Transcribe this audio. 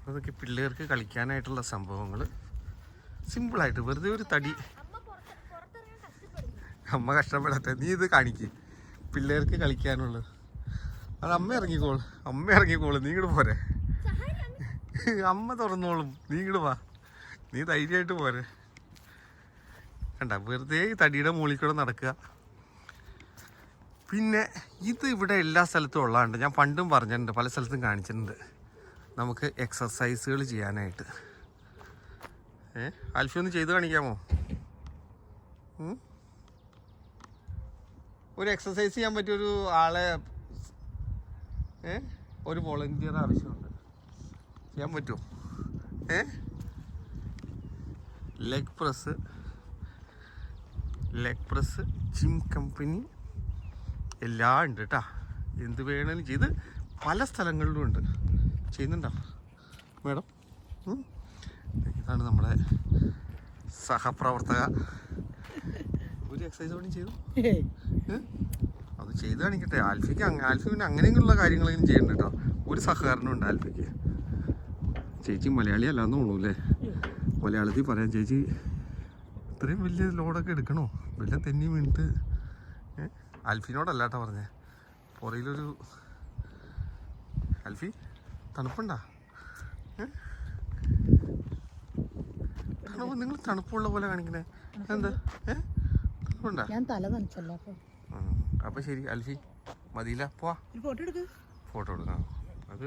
അതൊക്കെ പിള്ളേർക്ക് കളിക്കാനായിട്ടുള്ള സംഭവങ്ങൾ സിമ്പിളായിട്ട് വെറുതെ ഒരു തടി. അമ്മ കഷ്ടപ്പെടട്ടെ, നീ ഇത് കാണിക്ക് പിള്ളേർക്ക് കളിക്കാനുള്ളത്. അത് അമ്മ ഇറങ്ങിക്കോളും നീ ഇങ്ങോട്ട് പോരെ. അമ്മ തുറന്നോളും, നീ ഇങ്ങോട്ട് വാ, നീ ധൈര്യമായിട്ട് പോരെ. കണ്ട വെറുതെ തടിയുടെ മുകളിൽ കൂടെ നടക്കുക. പിന്നെ ഇത് ഇവിടെ എല്ലാ സ്ഥലത്തും ഉള്ളതുണ്ട്, ഞാൻ പണ്ടും പറഞ്ഞിട്ടുണ്ട്, പല സ്ഥലത്തും കാണിച്ചിട്ടുണ്ട്. നമുക്ക് എക്സസൈസുകൾ ചെയ്യാനായിട്ട്. ആൽഫി ഒന്ന് ചെയ്ത് കാണിക്കാമോ? ഒരു എക്സസൈസ് ചെയ്യാൻ പറ്റിയൊരു ആളെ ഒരു വോളണ്ടിയർ ആവശ്യമുണ്ട്. ചെയ്യാൻ പറ്റുമോ? ലെഗ് പ്രസ് ജിം കമ്പനി എല്ലാം ഉണ്ട് കേട്ടോ. എന്ത് വേണമെങ്കിലും ചെയ്ത് പല സ്ഥലങ്ങളിലും ഉണ്ട്. ചെയ്യുന്നുണ്ടോ മേഡം? ഇതാണ് നമ്മുടെ സഹപ്രവർത്തക. ഒരു എക്സസൈസ് കൂടി ചെയ്തു, അത് ചെയ്ത് കാണിക്കട്ടെ. ആൽഫി പിന്നെ അങ്ങനെയുള്ള കാര്യങ്ങളെങ്കിലും ചെയ്യണ്ട കേട്ടോ. ഒരു സഹകരണം ഉണ്ട് ആൽഫിക്ക്. ചേച്ചി മലയാളി അല്ലാന്ന് തോന്നുന്നു അല്ലേ? മലയാളത്തിൽ പറയാം. ചേച്ചി ഇത്രയും വലിയ ലോഡൊക്കെ എടുക്കണോ? വലിയ തെന്നി വീണിട്ട്. ആൽഫിനോടല്ല കേട്ടോ പറഞ്ഞേ, പുറയിലൊരു. ആൽഫി തണുപ്പുണ്ടാ? തണുപ്പ് നിങ്ങൾ തണുപ്പുള്ള പോലെ കാണിക്കണേ എന്താ? തണുപ്പുണ്ടാ? അപ്പൊ ശരി ആൽഫി, മതിയില്ല, പോവാ ഫോട്ടോ എടുക്കാം. അത്